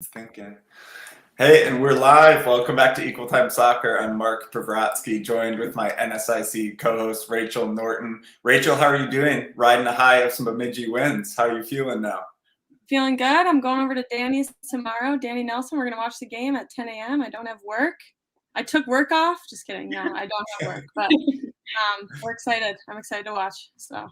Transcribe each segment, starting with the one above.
Thinking. Hey, and we're live. Welcome back to Equal Time Soccer. I'm Mark Pavratsky, joined with my NSIC co-host Rachel Norton. Rachel, how are you doing? Riding a high of some Bemidji wins. How are you feeling now? Feeling good. I'm going over to Danny's tomorrow. Danny Nelson. We're going to watch the game at 10 a.m. I don't have work. I took work off. Just kidding. No, I don't have work. But we're excited. I'm excited to watch. So.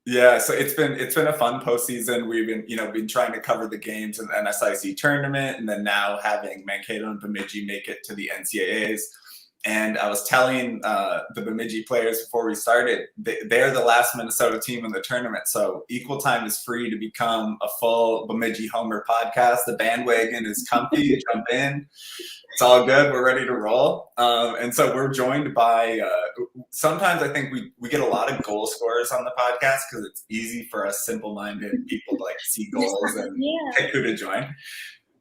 Yeah, so it's been a fun postseason. We've been trying to cover the games in the NSIC tournament, and then now having Mankato and Bemidji make it to the NCAAs. And I was telling the Bemidji players before we started, they're the last Minnesota team in the tournament. So Equal Time is free to become a full Bemidji Homer podcast. The bandwagon is comfy. Jump in. It's all good. We're ready to roll. And so we're joined by, sometimes I think we get a lot of goal scorers on the podcast because it's easy for us simple-minded people to see goals and pick who to join.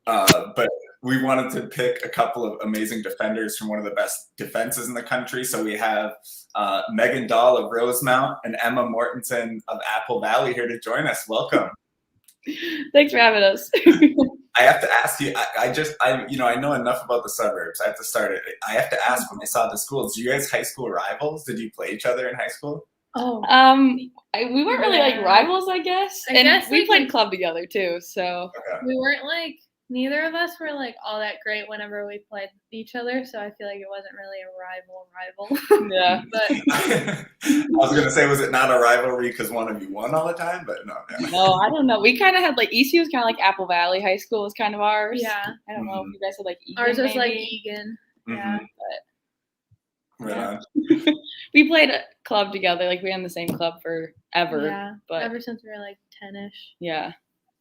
But we wanted to pick a couple of amazing defenders from one of the best defenses in the country. So we have Megan Dahl of Rosemount and Emma Mortensen of Apple Valley here to join us. Welcome. Thanks for having us. I have to ask you, I know enough about the suburbs. I have to start it. I have to ask, when I saw the schools, do you guys high school rivals? Did you play each other in high school? Oh, we weren't really rivals, I guess. We played club together too, so we weren't neither of us were all that great whenever we played each other, so I feel like it wasn't really a rival. Yeah. But I was gonna say, was it not a rivalry because one of you won all the time? But no. No, I don't know. We kind of had ECU was kind of like Apple Valley High School was kind of ours. Yeah. I don't know if you guys had Egan. Ours was maybe. Egan. Mm-hmm. Yeah. But yeah. We played a club together. We were in the same club forever. Yeah. But ever since we were 10-ish. Yeah.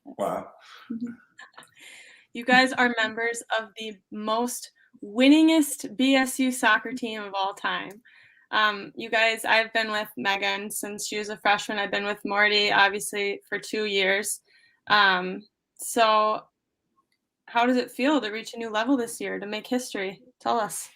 Wow. You guys are members of the most winningest BSU soccer team of all time. You guys, I've been with Megan since she was a freshman. I've been with Morty, obviously, for 2 years. So how does it feel to reach a new level this year, to make history? Tell us.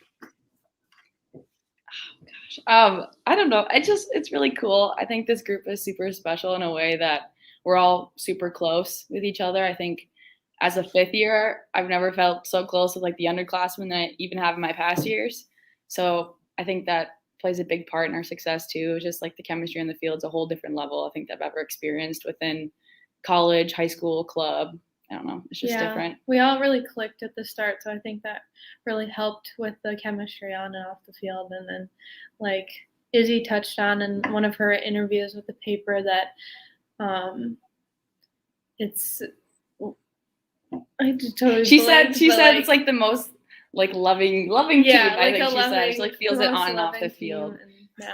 Oh, gosh. I don't know. It's really cool. I think this group is super special in a way that we're all super close with each other. I think as a fifth year, I've never felt so close with the underclassmen that I even have in my past years. So I think that plays a big part in our success too. Just the chemistry in the field is a whole different level I think that I've ever experienced within college, high school, club. I don't know. It's just different. We all really clicked at the start, so I think that really helped with the chemistry on and off the field. And then Izzy touched on in one of her interviews with the paper that it's She said it's the most loving team. I think she said she feels it on and off the field.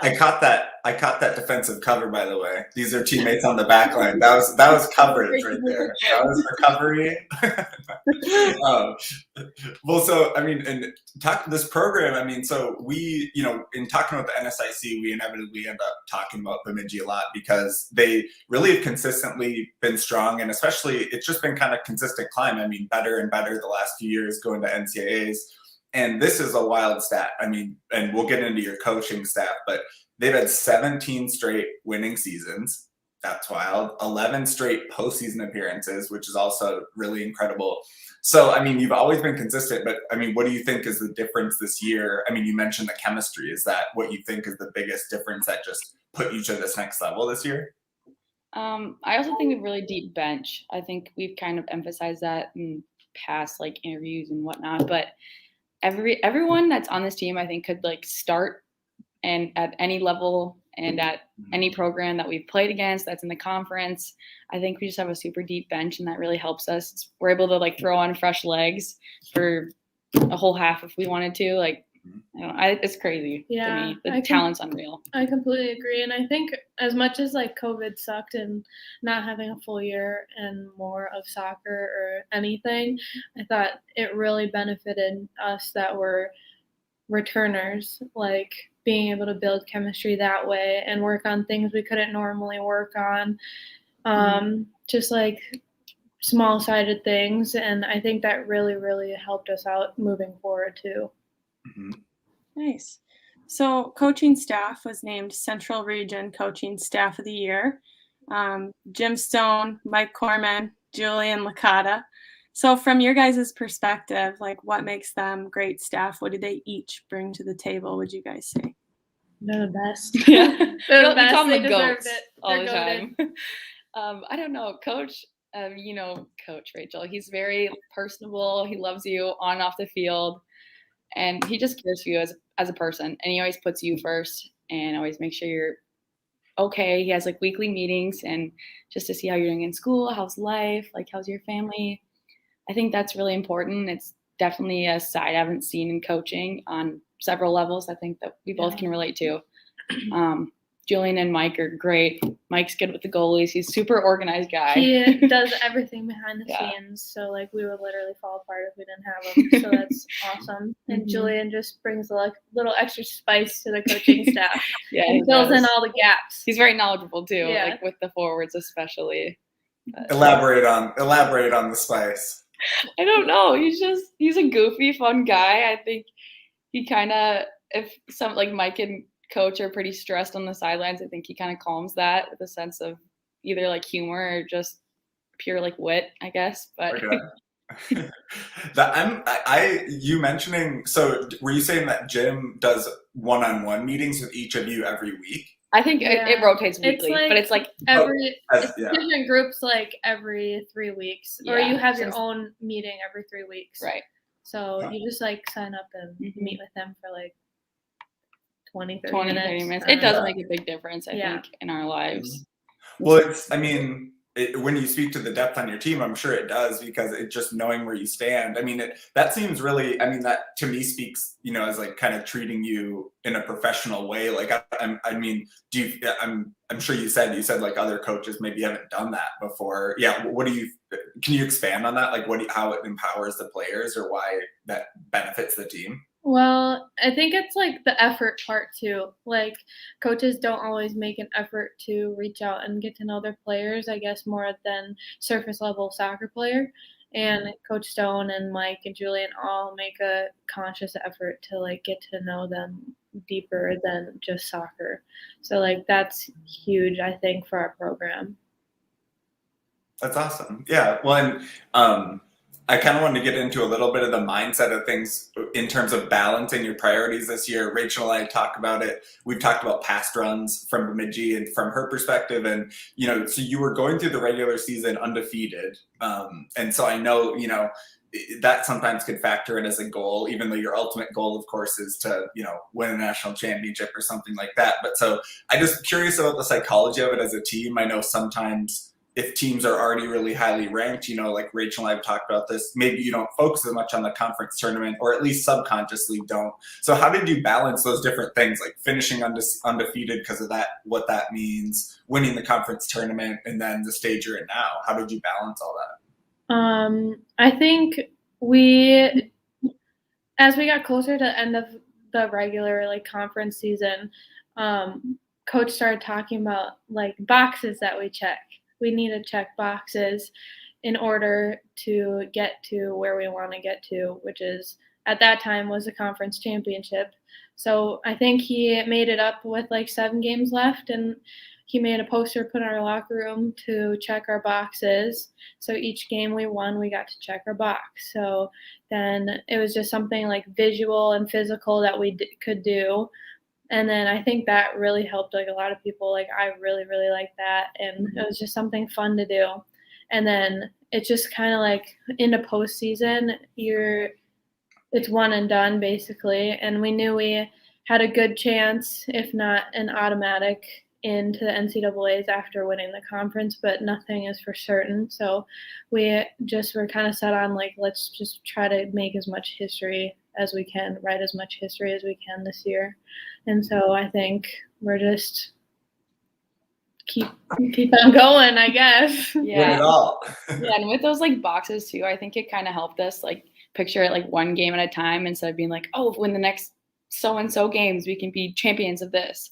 I caught that defensive cover, by the way. These are teammates on the back line. That was coverage right there. That was recovery. Well, so and talk this program. So we, in talking about the NSIC, we inevitably end up talking about Bemidji a lot because they really have consistently been strong, and especially it's just been kind of consistent climb. Better and better the last few years going to NCAAs. And this is a wild stat. And we'll get into your coaching staff, but they've had 17 straight winning seasons. That's wild. 11 straight postseason appearances, which is also really incredible. So, you've always been consistent, but what do you think is the difference this year? You mentioned the chemistry. Is that what you think is the biggest difference that just put you to this next level this year? I also think we have a really deep bench. I think we've kind of emphasized that in past interviews and whatnot, but everyone that's on this team, I think, could start and at any level and at any program that we've played against that's in the conference. I think we just have a super deep bench, and that really helps us. We're able to throw on fresh legs for a whole half if we wanted to. It's crazy to me. The talent's unreal. I completely agree, and I think as much as COVID sucked and not having a full year and more of soccer or anything, I thought it really benefited us that were returners, being able to build chemistry that way and work on things we couldn't normally work on, just small-sided things, and I think that really, really helped us out moving forward too. Mm-hmm. Nice. So coaching staff was named Central Region Coaching Staff of the Year. Jim Stone, Mike Corman, Julian Licata. So from your guys' perspective, like what makes them great staff? What do they each bring to the table, would you guys say? They're the best. Yeah. They're the We best. call them They the deserved goats it. all They're the goated. time. I don't know, Coach. You know, Coach Rachel. He's very personable. He loves you on and off the field, and he just cares for you as a person. And he always puts you first, and always makes sure you're okay. He has like weekly meetings, and just to see how you're doing in school, how's life, like how's your family. I think that's really important. It's definitely a side I haven't seen in coaching on several levels. I think that we both can relate to. Julian and Mike are great. Mike's good with the goalies. He's super organized guy. He does everything behind the Yeah. scenes. So like we would literally fall apart if we didn't have him. So that's awesome. And Julian just brings like little extra spice to the coaching staff. Yeah, and fills in all the gaps. He's very knowledgeable too, Yeah. like with the forwards especially. But, Elaborate on the spice. I don't know. He's a goofy, fun guy. I think he kind of, if some like Mike and Coach are pretty stressed on the sidelines, I think he kind of calms that with a sense of either like humor or just pure like wit, I guess. But Okay. You mentioning, so were you saying that Jim does one-on-one meetings with each of you every week? I think it rotates weekly, but it's like different groups like every 3 weeks, or you have your own meeting every 3 weeks. Right. So you just like sign up and meet with them for like 20, 30 minutes. It does make a big difference, I think, in our lives. Well, when you speak to the depth on your team, I'm sure it does, because it's just knowing where you stand. I mean, that seems really, that to me speaks, as like kind of treating you in a professional way. Like, I'm sure you said like other coaches maybe haven't done that before. Yeah. Can you expand on that? Like how it empowers the players or why that benefits the team? Well, I think it's like the effort part too. Like coaches don't always make an effort to reach out and get to know their players, I guess, more than surface level soccer player. And Coach Stone and Mike and Julian all make a conscious effort to like get to know them deeper than just soccer. So like that's huge, I think, for our program. That's awesome. Yeah. Well, and I kind of wanted to get into a little bit of the mindset of things in terms of balancing your priorities this year. Rachel and I talk about it. We've talked about past runs from Bemidji and from her perspective. And, so you were going through the regular season undefeated. And so I know, that sometimes could factor in as a goal, even though your ultimate goal, of course, is to, win a national championship or something like that. But so I'm just curious about the psychology of it as a team. I know sometimes if teams are already really highly ranked, like Rachel and I have talked about this, maybe you don't focus as much on the conference tournament, or at least subconsciously don't. So how did you balance those different things, like finishing undefeated because of that, what that means, winning the conference tournament, and then the stage you're in now? How did you balance all that? I think as we got closer to the end of the regular like conference season, Coach started talking about like boxes that we check. We need to check boxes in order to get to where we want to get to, which is at that time was the conference championship. So I think he made it up with like 7 games left, and he made a poster put in our locker room to check our boxes. So each game we won, we got to check our box. So then it was just something like visual and physical that we could do. And then I think that really helped like a lot of people. Like I really, really liked that. And it was just something fun to do. And then it's just kind of like in the postseason, it's one and done basically. And we knew we had a good chance, if not an automatic, into the NCAAs after winning the conference, but nothing is for certain. So we just were kind of set on like, let's just try to make as much history as we can, write as much history as we can this year. And so I think we're just keep on going, I guess. Yeah. Win it all. Yeah, and with those like boxes too, I think it kind of helped us like picture it like one game at a time instead of being like, oh, when the next so-and-so games, we can be champions of this.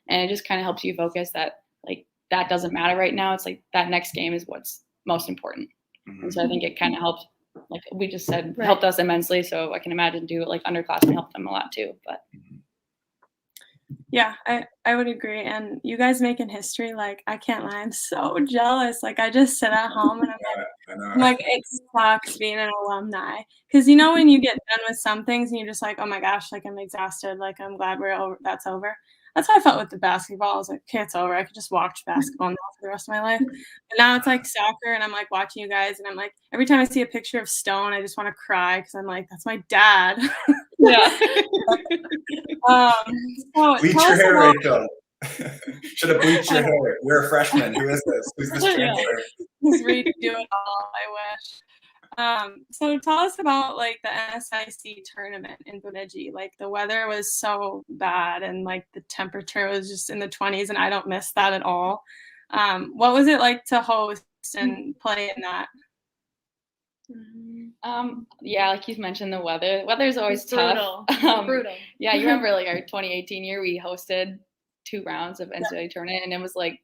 And it just kind of helps you focus that like that doesn't matter right now. It's like that next game is what's most important. Mm-hmm. And so I think it kind of helped, like we just said, helped us immensely. So I can imagine do it like underclassmen helped them a lot too. But yeah, I would agree. And you guys making history, like I can't lie, I'm so jealous. Like I just sit at home and I'm like, I know. I'm like, it sucks being an alumni. Because you know when you get done with some things and you're just like, oh my gosh, like I'm exhausted. Like I'm glad that's over. That's how I felt with the basketball. I was like, okay, it's over. I could just watch basketball now for the rest of my life. But now it's like soccer, and I'm like watching you guys, and I'm like, every time I see a picture of Stone, I just want to cry because I'm like, that's my dad. Yeah. So Bleach tell your us hair, about Rachel. Should have bleached your hair. You're a freshman. Who is this? Who's this transfer? just redo it all. I wish. So tell us about like the NSIC tournament in Bemidji. Like the weather was so bad and like the temperature was just in the 20s, and I don't miss that at all. What was it like to host and play in that? Yeah, like you mentioned, the weather. The weather is always brutal. tough. Brutal. Yeah, you remember like our 2018 year, we hosted 2 rounds of NCAA tournament, and it was like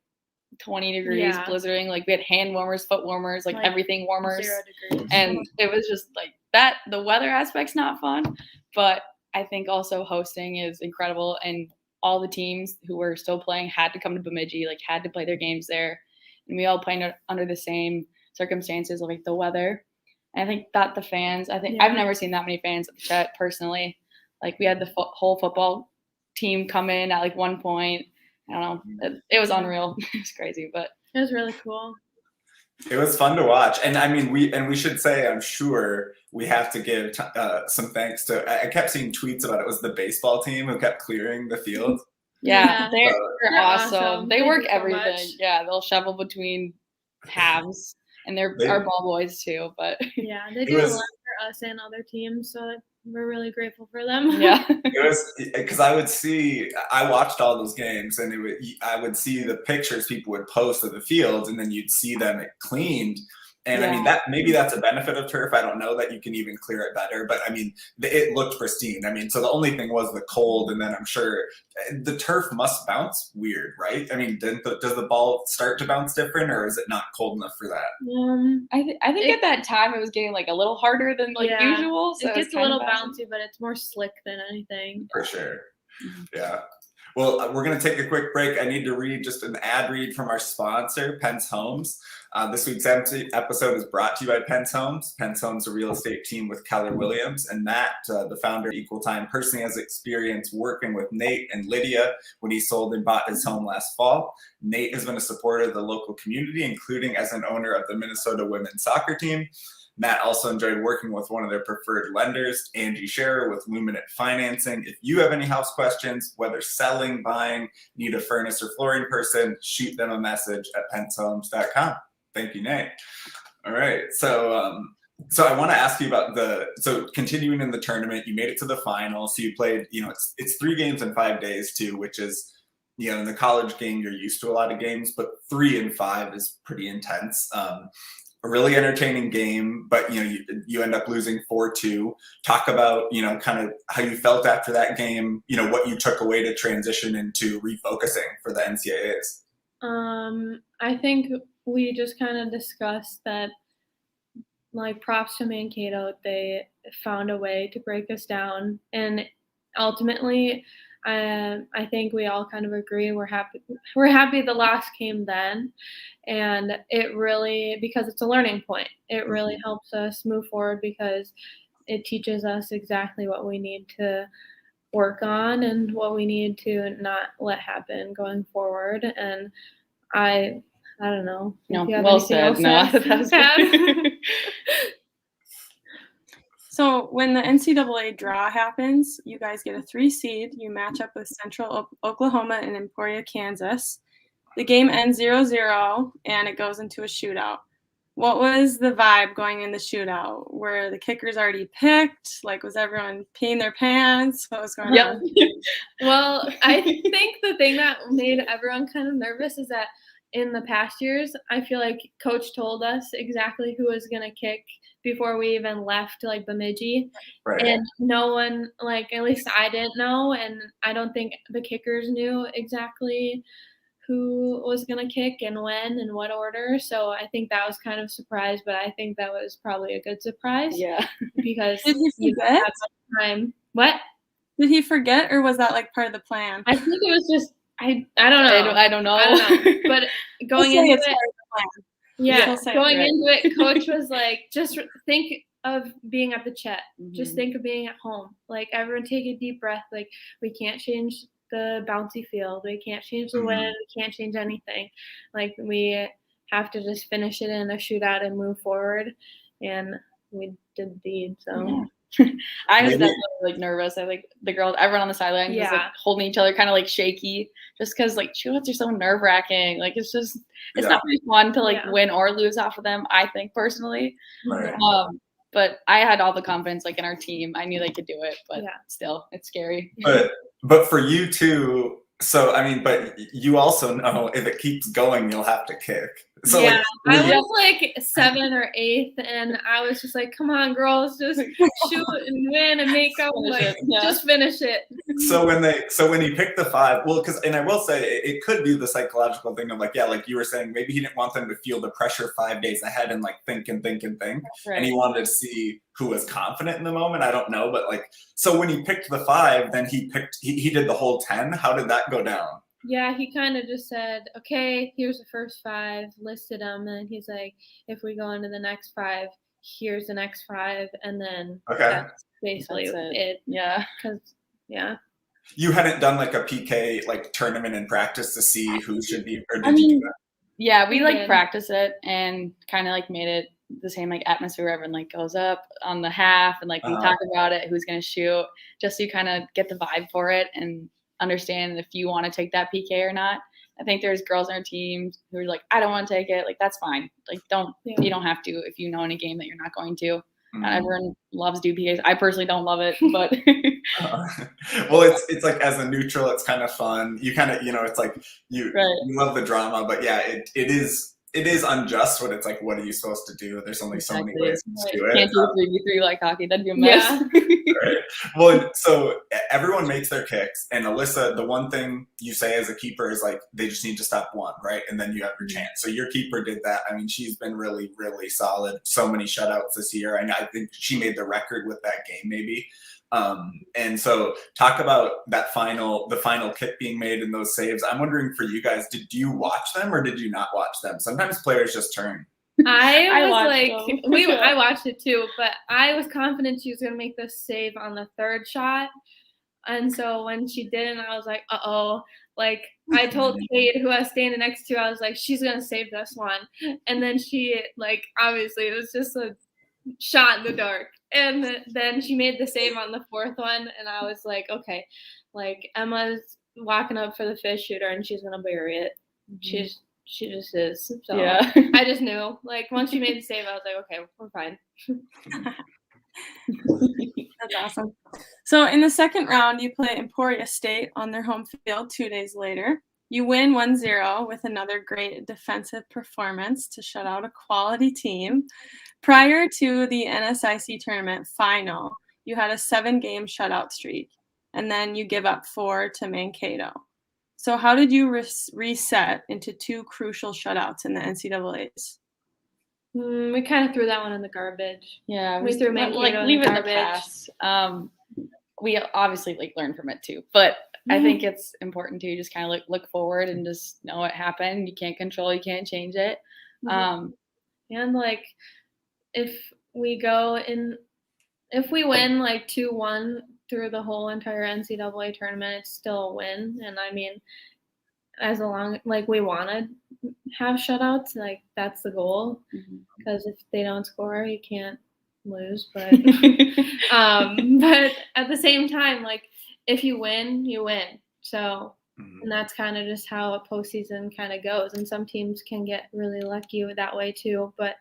20 degrees, blizzarding. Like we had hand warmers, foot warmers, like everything warmers. 0 degrees. And it was just like that. The weather aspect's not fun, but I think also hosting is incredible. And all the teams who were still playing had to come to Bemidji, like had to play their games there. And we all played under the same circumstances, like the weather. And I think that the fans, I've never seen that many fans at the Chet personally. Like we had the whole football team come in at like one point. I don't know. It was unreal. It was crazy, but it was really cool. It was fun to watch, and I mean, we should say, I'm sure we have to give some thanks to. I kept seeing tweets about it. Was the baseball team who kept clearing the field? Yeah, they're awesome. They work so everything. much. Yeah, they'll shovel between halves, and they're our ball boys too. But yeah, they do a lot for us and other teams, so we're really grateful for them. Yeah, it was because I watched all those games, and I would see the pictures people would post of the fields, and then you'd see them cleaned. And I mean, maybe that's a benefit of turf. I don't know that you can even clear it better, but I mean, it looked pristine. I mean, so the only thing was the cold, and then I'm sure the turf must bounce weird, right? I mean, does the ball start to bounce different, or is it not cold enough for that? I think at that time it was getting like a little harder than like usual. So it gets a little bouncy, but it's more slick than anything. For sure. Yeah. Well, we're going to take a quick break. I need to read just an ad read from our sponsor, Pence Homes. This week's episode is brought to you by Pence Homes. Pence Homes, a real estate team with Keller Williams, and Matt, the founder of Equal Time, personally has experience working with Nate and Lydia when he sold and bought his home last fall. Nate has been a supporter of the local community, including as an owner of the Minnesota women's soccer team. Matt also enjoyed working with one of their preferred lenders, Angie Scherer, with Luminant Financing. If you have any house questions, whether selling, buying, need a furnace or flooring person, shoot them a message at pencehomes.com. Thank you, Nate. All right. So I want to ask you about continuing in the tournament, you made it to the final. So you played, it's 3 games in 5 days too, which is, in the college game, you're used to a lot of games, but 3 in 5 is pretty intense. A really entertaining game, but you end up losing 4-2. Talk about kind of how you felt after that game. What you took away to transition into refocusing for the NCAAs. I think we just kind of discussed that. Like props to Mankato, they found a way to break us down, and ultimately, I think we all kind of agree we're happy the loss came then, and it really, because it's a learning point, it really helps us move forward because it teaches us exactly what we need to work on and what we need to not let happen going forward. And I don't know. No, well said. No, that was good. So when the NCAA draw happens, you guys get a 3 seed. You match up with Central Oklahoma and Emporia, Kansas. The game ends 0-0, and it goes into a shootout. What was the vibe going in the shootout? Were the kickers already picked? Like, was everyone peeing their pants? What was going on? Well, I think the thing that made everyone kind of nervous is that in the past years, I feel like Coach told us exactly who was going to kick before we even left, like, Bemidji. Right. And no one, like, at least I didn't know, and I don't think the kickers knew exactly who was going to kick and when and what order. So I think that was kind of a surprise, but I think that was probably a good surprise. Yeah. Because Did he forget? Time. What? Did he forget, or was that like part of the plan? I think it was just I don't know. I don't know. But going into it, Yeah, She'll say it going right. into it, coach was like, just think of being at the Chet. Just Mhm. think of being at home. Like, everyone take a deep breath. Like, we can't change the bouncy field. We can't change the wind. We can't change anything. Like, we have to just finish it in a shootout and move forward. And we did the deed. So, Yeah. I was Maybe- definitely like nervous. I like the girls, everyone on the sideline was like Yeah. holding each other, kind of like shaky, just because like shootouts are so nerve wracking. Like it's just it's Yeah. not really fun to like Yeah. win or lose off of them. I think personally, Right. but I had all the confidence like in our team. I knew they could do it, but Yeah. still, it's scary. But for you too, so I mean, but you also know if it keeps going, you'll have to kick. So yeah, like, I was like 7th or 8th, and I was just like, "Come on, girls, just shoot and win and make up. Finish Like, it, yeah. just finish it." so when he picked the 5, well, because and I will say it could be the psychological thing of like, yeah, like you were saying, maybe he didn't want them to feel the pressure 5 days ahead and like think and think and think, and he wanted to see who was confident in the moment. I don't know, but like, so when he picked the 5, then he did the whole 10. How did that go down? Yeah, he kind of just said, "Okay, here's the first 5," listed them, and he's like, "If we go into the next 5, here's the next 5," and then Okay. that's basically That's it. Yeah. Because yeah, You hadn't done like a PK like tournament in practice to see who should be, or did I you do mean, that? yeah, we We like did. practice it and kind of like made it the same like atmosphere where everyone like goes up on the half and like we talk about it, who's gonna shoot, just so you kind of get the vibe for it and understand if you want to take that PK or not. I think there's girls on our team who are like, I don't want to take it. Like that's fine. Like you don't have to if you know in a game that you're not going to. Not everyone loves do PKs. I personally don't love it, but Well, it's like as a neutral, it's kind of fun. You kind of it's like you love the drama, but yeah, it is unjust when it's like, what are you supposed to do? There's only so many ways to do it. Can't do 3v3 like hockey. That'd be a mess. Right. Well, so everyone makes their kicks, and Alyssa, the one thing you say as a keeper is like they just need to stop one, right? And then you have your chance. So your keeper did that. I mean, she's been really, really solid. So many shutouts this year, and I think she made the record with that game, maybe. And so talk about the final kick being made and those saves. I'm wondering for you guys, did you watch them or did you not watch them? Sometimes players just turn. I was watched like, them. I watched it too, but I was confident she was gonna make the save on the 3rd shot. And so when she didn't, I was like, uh-oh. Like I told Kate, who I was standing next to, I was like, she's gonna save this one. And then she like obviously it was just a shot in the dark. And then she made the save on the 4th one, and I was like, okay, like Emma's walking up for the fifth shooter and she's gonna bury it. She just is. So Yeah. I just knew. Like once she made the save, I was like, okay, we're fine. That's awesome. So in the second round, you play Emporia State on their home field 2 days later. You win 1-0 with another great defensive performance to shut out a quality team. Prior to the NSIC tournament final, you had a 7-game shutout streak, and then you give up 4 to Mankato. So how did you reset into 2 crucial shutouts in the NCAAs? We kind of threw that one in the garbage. Yeah, We threw Mankato like in leave the it in the garbage. past. We obviously like learn from it too, but I think it's important to just kind of look forward and just know what happened. You can't control, you can't change it. And like if we win like 2-1 through the whole entire NCAA tournament, it's still a win. And I mean, as long like we want to have shutouts, like that's the goal. Because if they don't score, you can't lose. But but at the same time, like if you win, you win. So and that's kind of just how a postseason kind of goes. And some teams can get really lucky that way too. But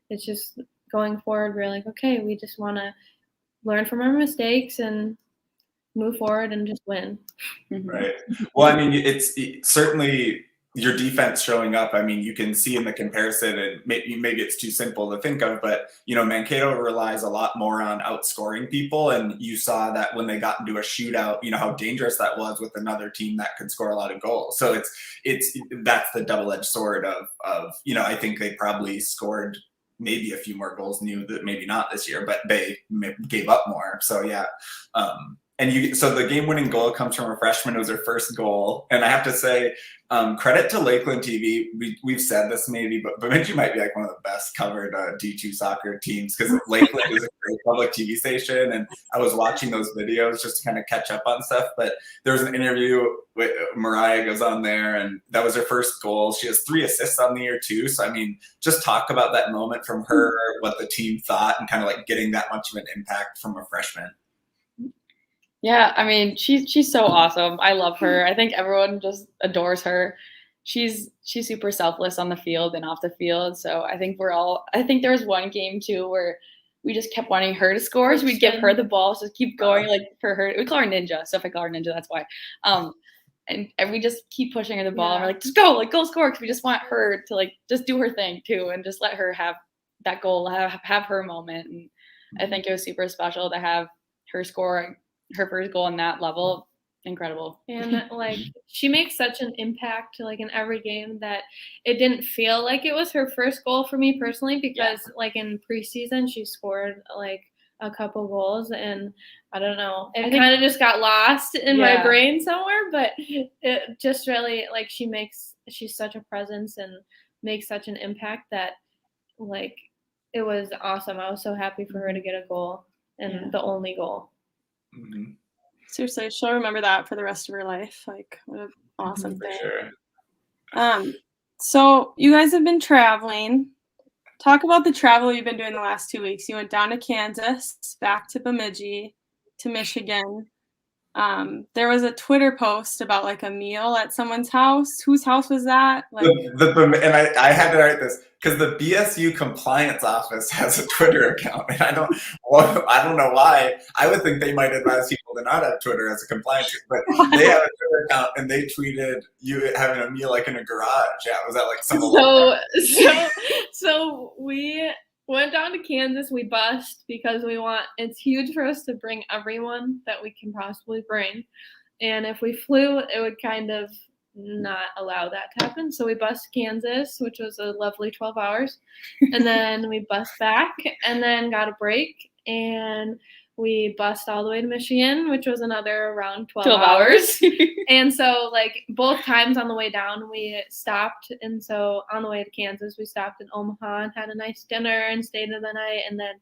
it's just going forward, we're like, okay, we just want to learn from our mistakes and move forward and just win. Right. Well, I mean, it's certainly your defense showing up. I mean, you can see in the comparison, and maybe it's too simple to think of, but Mankato relies a lot more on outscoring people, and you saw that when they got into a shootout, how dangerous that was with another team that could score a lot of goals. So that's the double-edged sword of I think they probably scored maybe a few more goals, knew that maybe not this year, but they gave up more. So yeah. And so the game-winning goal comes from a freshman. It was her first goal, and I have to say, credit to Lakeland TV. We've said this maybe, but Bemidji might be like one of the best covered D2 soccer teams because Lakeland is a great public TV station, and I was watching those videos just to kind of catch up on stuff. But there was an interview with Mariah goes on there, and that was her first goal. She has 3 assists on the year too. So I mean, just talk about that moment from her, what the team thought, and kind of like getting that much of an impact from a freshman. Yeah, I mean, she's so awesome. I love her. I think everyone just adores her. She's super selfless on the field and off the field. So I think there was one game too where we just kept wanting her to score. So we'd give her the ball, so keep going like for her. We call her Ninja. So if I call her Ninja, that's why. And we just keep pushing her the ball. And we're like, just go, like go score, because we just want her to like just do her thing too, and just let her have that goal, have her moment. And I think it was super special to have her score her first goal on that level. Incredible. And like she makes such an impact like in every game that it didn't feel like it was her first goal for me personally, because like in preseason she scored like a couple goals, and I don't know, it kind of just got lost in my brain somewhere, but it just really like she's such a presence and makes such an impact that like it was awesome. I was so happy for her to get a goal, and the only goal. Mm-hmm. Seriously, she'll remember that for the rest of her life. Like, what an awesome For thing. sure. So you guys have been traveling. Talk about the travel you've been doing the last 2 weeks. You went down to Kansas, back to Bemidji, to Michigan. There was a Twitter post about like a meal at someone's house. Whose house was that? Like, and I had to write this because the BSU compliance office has a Twitter account, and I don't know why. I would think they might advise people to not have Twitter as a compliance, but they have a Twitter account, and they tweeted you having a meal like in a garage. Yeah, was that like some? So we went down to Kansas. We bused because it's huge for us to bring everyone that we can possibly bring. And if we flew, it would kind of not allow that to happen. So we bused Kansas, which was a lovely 12 hours. And then we bused back and then got a break. And we bused all the way to Michigan, which was another around 12 hours. And so like both times on the way down, we stopped. And so on the way to Kansas, we stopped in Omaha and had a nice dinner and stayed in the night. And then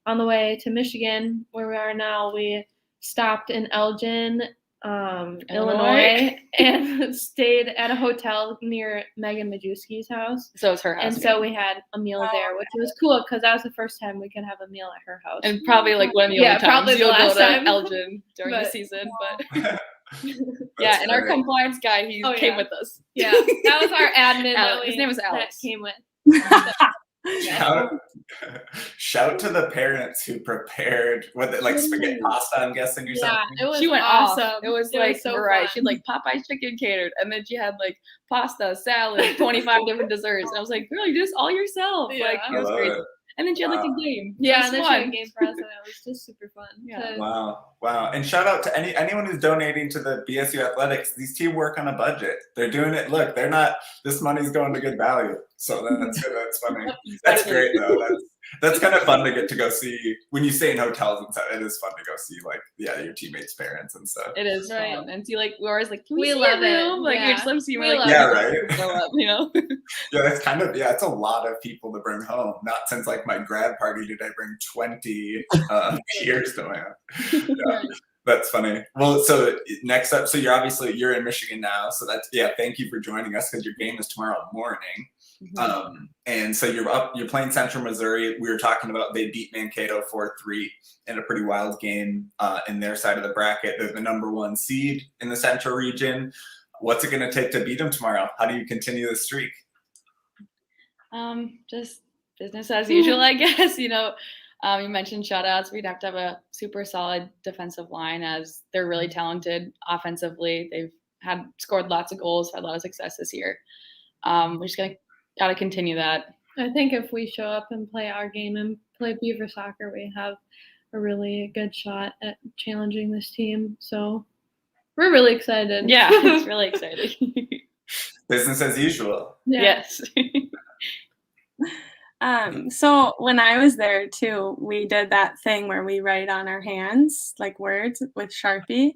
on the way to Michigan, where we are now, we stopped in Elgin, Illinois, and stayed at a hotel near Megan Majewski's house. So it's her house. And so we had a meal there, which was cool because that was the first time we could have a meal at her house. And probably like one of the only times you'll go to Elgin during the season. But yeah, and our compliance guy, he came with us. Yeah, that was our admin. His name was Alex. That came with. Shout to the parents who prepared like spaghetti pasta, I'm guessing, or something. It was she went awesome. Off. It was like so right. She had like Popeye's chicken catered, and then she had like pasta, salad, 25 different desserts. And I was like, girl, you do this all yourself. Yeah. Like it was great. And then she had like a game. Yeah, and then she had a game for us, and it was just super fun. Yeah. Wow. And shout out to anyone who's donating to the BSU athletics. These teams work on a budget. They're doing it. Look, they're not. This money's going to good value. So that's good. That's funny. That's great though. That's kind of fun to get to go see when you stay in hotels and stuff. It is fun to go see like your teammates' parents and stuff. It is fun. And see like we're always like, can we see love your room? it. Like you just let them see we like right. Go up, you know. Yeah, it's kind of it's a lot of people to bring home. Not since like my grad party did I bring 20 years to my house. Yeah. That's funny. Well, so next up, so you're in Michigan now. So that's thank you for joining us because your game is tomorrow morning. Mm-hmm. And so you're playing Central Missouri. We were talking about they beat Mankato 4-3 in a pretty wild game in their side of the bracket. They're the number 1 seed in the Central region. What's it going to take to beat them tomorrow? How do you continue the streak? Just business as usual, I guess. You know, you mentioned shutouts. We'd have to have a super solid defensive line as they're really talented offensively. They've scored lots of goals, had a lot of success this year. We're just got to continue that. I think if we show up and play our game and play Beaver soccer, we have a really good shot at challenging this team. So we're really excited. Yeah, it's really exciting. Business as usual. Yeah. Yes. So when I was there too, we did that thing where we write on our hands like words with Sharpie.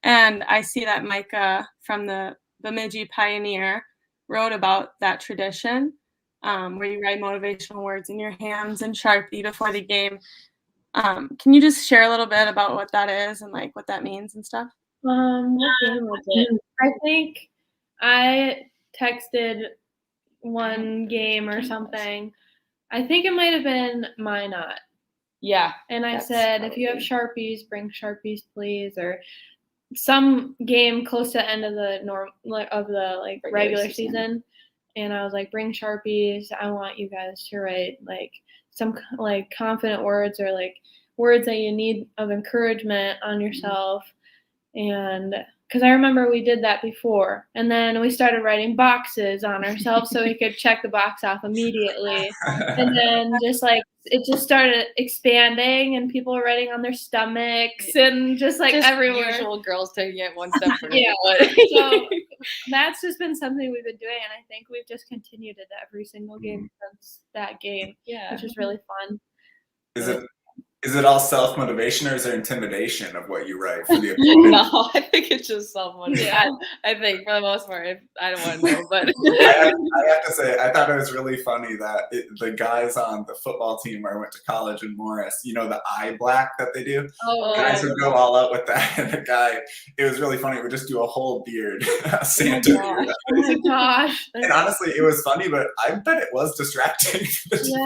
And I see that Micah from the Bemidji Pioneer wrote about that tradition, where you write motivational words in your hands and Sharpie before the game. Can you just share a little bit about what that is and like what that means and stuff? What game was it? I think I texted one game or something. I think it might have been Minot. Yeah. And I That's said, if you have Sharpies, bring Sharpies, please, or some game close to the end of the regular season. And I was like, bring Sharpies. I want you guys to write like some like confident words or like words that you need of encouragement on yourself. And because I remember we did that before, and then we started writing boxes on ourselves so we could check the box off immediately. And then just like it just started expanding, and people were writing on their stomachs and just everywhere. Usual girls taking it one step further. Yeah. So that's just been something we've been doing, and I think we've just continued it every single game since that game. Yeah. Which is really fun. Is it all self-motivation or is there intimidation of what you write for the opponent? No, I think it's just someone. Yeah, I think for the most part, I don't want to know, but I have to say, I thought it was really funny that the guys on the football team where I went to college in Morris, you know, the eye black that they do? Oh, guys would go all out with that. And the guy, it was really funny, would just do a whole beard, a Santa beard. Oh my gosh. And honestly, it was funny, but I bet it was distracting.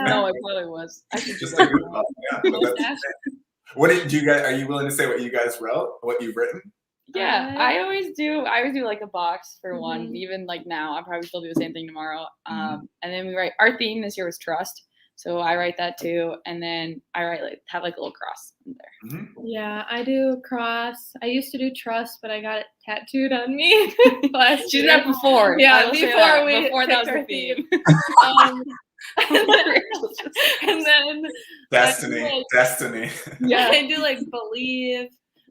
No, it probably was. I should just like, yeah. What did you guys? Are you willing to say what you guys wrote? What you've written? Yeah, I always do like a box for one. Even like now, I'll probably still do the same thing tomorrow. And then we write. Our theme this year was trust, so I write that too. And then I write have a little cross in there. Yeah, I do cross. I used to do trust, but I got it tattooed on me last She did year. that before. Yeah, before that was the theme. And then Destiny. Yeah, I do like believe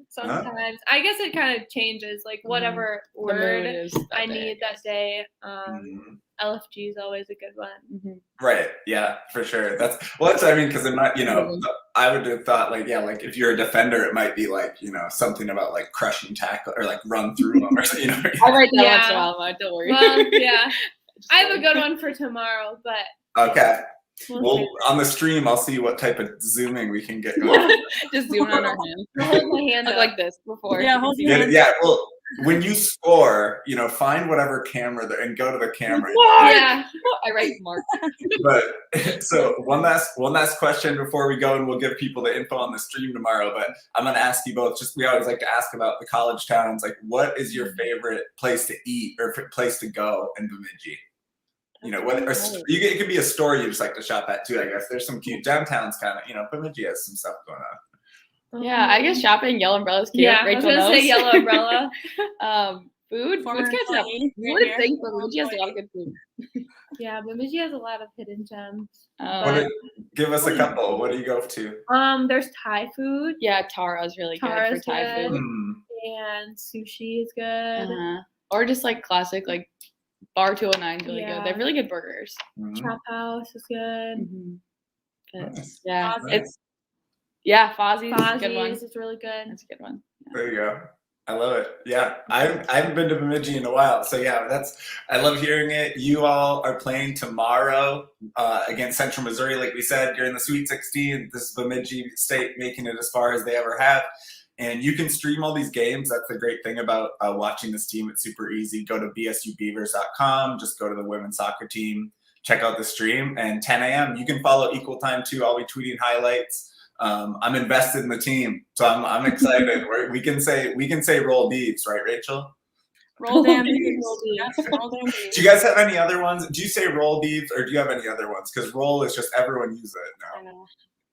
sometimes. I guess it kind of changes, like whatever word I need that day. LFG is always a good one. Right. Yeah, for sure. That's what I mean, because it might, you know, I would have thought like, yeah, like if you're a defender, it might be like, you know, something about like crushing tackle or like run through them or something, you know. I write that once in a while, but don't worry. Well, yeah. I have a good one for tomorrow, but okay. Well, on the stream, I'll see what type of zooming we can get going. Just zoom on our hand. Hold my hand up like this before. Yeah, hold your hand. Yeah, well, when you score, you know, find whatever camera there and go to the camera. Yeah, I write Mark. But so one last question before we go, and we'll give people the info on the stream tomorrow. But I'm going to ask you both. Just we always like to ask about the college towns. Like, what is your favorite place to eat or place to go in Bemidji? You know, whether it could be a store you just like to shop at too. I guess there's some cute downtown's kind of, you know, Bemidji has some stuff going on. Yeah, I guess shopping, Yellow Umbrella's cute. Yeah, Rachel I was gonna say Yellow Umbrella. Food's good stuff. You would think Bemidji has a lot of good food. Yeah, Bemidji has a lot of hidden gems. Give us a couple. What do you go to? There's Thai food. Yeah, Tara's really good for Thai food. And sushi is good. Or just like classic, like Bar 209 is really good. They have really good burgers. Chop House is good. Yeah, Fozzie's. Fozzie's is a good one. Is really good. That's a good one. Yeah. There you go. I love it. Yeah, I haven't been to Bemidji in a while, so yeah, I love hearing it. You all are playing tomorrow against Central Missouri, like we said. You're in the Sweet 16. This is Bemidji State making it as far as they ever have. And you can stream all these games. That's the great thing about watching this team. It's super easy. Go to bsubeavers.com. Just go to the women's soccer team. Check out the stream. And 10 a.m. You can follow Equal Time too. I'll be tweeting highlights. I'm invested in the team, so I'm excited. We can say roll Beavs, right, Rachel? Roll damn Beavs. Yes, roll damn Beavs. Do you guys have any other ones? Do you say roll Beavs, or do you have any other ones? Because roll is just everyone uses it now. I know.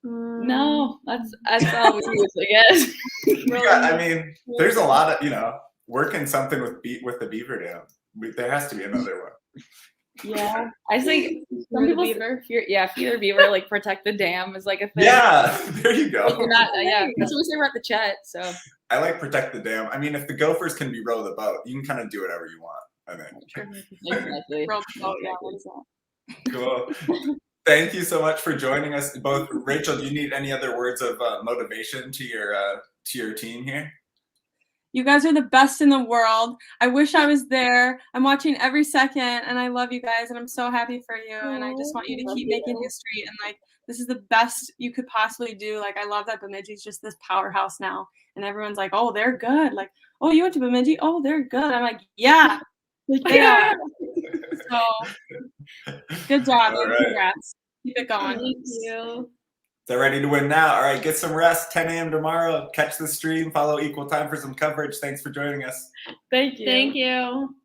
No, that's all we use, I guess. Yeah, I mean, there's a lot of, you know, working something with the Beaver Dam. There has to be another one. Yeah, I think some people feeder beaver, like protect the dam is like a thing. Yeah, there you go. Like you're not, that's what we say we're at the Chet. So I like protect the dam. I mean, if the Gophers can be row the boat, you can kind of do whatever you want. I think. Exactly. Row the boat, yeah, what is that? Cool. Thank you so much for joining us both. Rachel, do you need any other words of motivation to your team here? You guys are the best in the world. I wish I was there. I'm watching every second, and I love you guys, and I'm so happy for you. And I just want you to keep making history. And like, this is the best you could possibly do. Like, I love that Bemidji's just this powerhouse now, and everyone's like, "Oh, they're good." Like, "Oh, you went to Bemidji? Oh, they're good." I'm like, "Yeah, like they are." So, good job. All And right. congrats. Keep it going. Thank you. They're ready to win now. All right, get some rest. 10 a.m. tomorrow. Catch the stream. Follow Equal Time for some coverage. Thanks for joining us. Thank you. Thank you.